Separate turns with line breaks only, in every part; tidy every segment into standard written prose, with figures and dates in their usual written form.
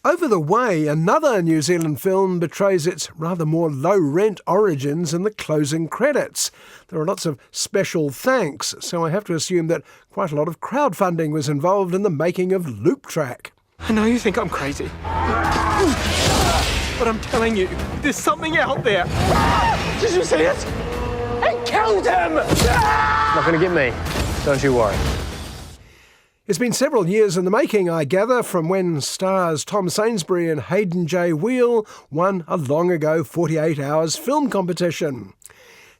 Over the way, another New Zealand film betrays its rather more low-rent origins in the closing credits. There are lots of special thanks, so I have to assume that quite a lot of crowdfunding was involved in the making of Loop Track.
I know you think I'm crazy, but I'm telling you, there's something out there. Did you see it? It killed him!
Not going to get me, don't you worry.
It's been several years in the making, I gather, from when stars Tom Sainsbury and Hayden J. Wheel won a long ago 48 Hours film competition.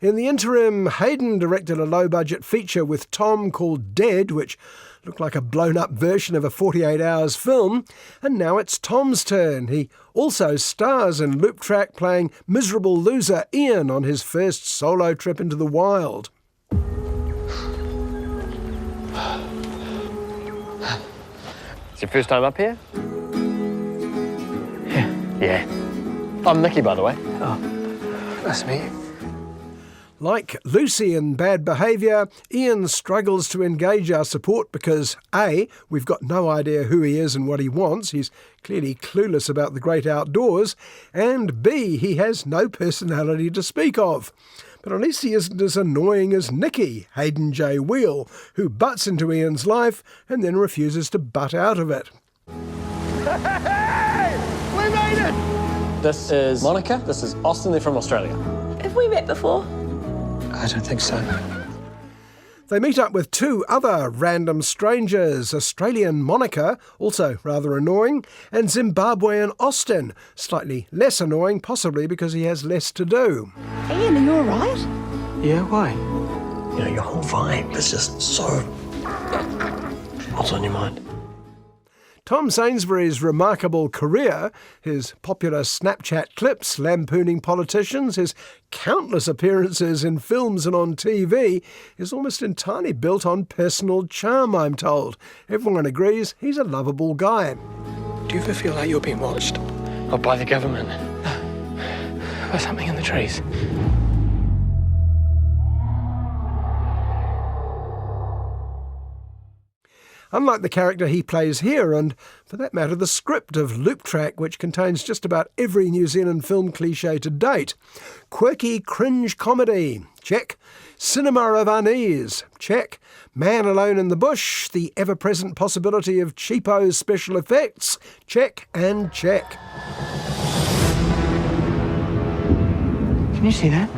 In the interim, Hayden directed a low-budget feature with Tom called Dead, which looked like a blown-up version of a 48 Hours film, and now it's Tom's turn. He also stars in Loop Track, playing miserable loser Ian on his first solo trip into the wild.
It's your first time up here? Yeah. I'm Nicky, by the way.
Oh, nice to meet you.
Like Lucy in Bad Behaviour, Ian struggles to engage our support because A, we've got no idea who he is and what he wants, he's clearly clueless about the great outdoors, and B, he has no personality to speak of. But at least he isn't as annoying as Nicky, Hayden J. Wheel, who butts into Ian's life and then refuses to butt out of it.
Hey! We made it! This is Monica, this is Austin, they're from Australia.
Have we met before?
I don't think so.
They meet up with two other random strangers, Australian Monica, also rather annoying, and Zimbabwean Austin, slightly less annoying, possibly because he has less to do.
Ian, are you all right?
Yeah, why?
You know, your whole vibe is just so... What's on your mind?
Tom Sainsbury's remarkable career, his popular Snapchat clips lampooning politicians, his countless appearances in films and on TV, is almost entirely built on personal charm, I'm told. Everyone agrees he's a lovable guy.
Do you ever feel like you're being watched?
Oh, by the government.
By something in the trees?
Unlike the character he plays here, and for that matter the script of Loop Track, which contains just about every New Zealand film cliché to date. Quirky cringe comedy, check. Cinema of unease, check. Man alone in the bush, the ever-present possibility of cheapo special effects, check and check.
Can you see that?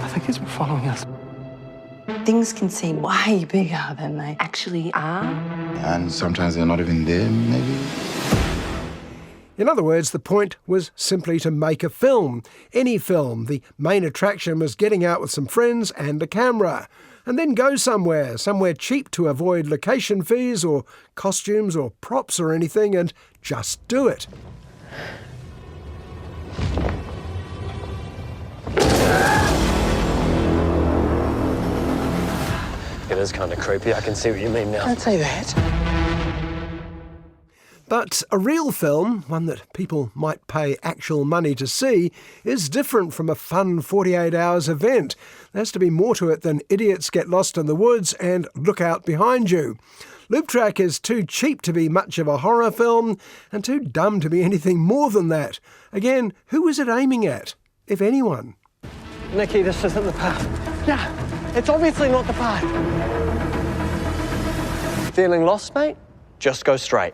I think it's following us.
Things can seem way bigger than they actually are.
And sometimes they're not even there, maybe.
In other words, the point was simply to make a film. Any film. The main attraction was getting out with some friends and a camera. And then go somewhere cheap to avoid location fees or costumes or props or anything, and just do it.
It is kind of creepy, I can see what you mean now.
Don't say that.
But a real film, one that people might pay actual money to see, is different from a fun 48 Hours event. There has to be more to it than idiots get lost in the woods and look out behind you. Loop Track is too cheap to be much of a horror film and too dumb to be anything more than that. Again, who is it aiming at, if anyone?
Nicky, this isn't the path. Yeah, it's obviously not the path. Feeling lost, mate? Just go straight.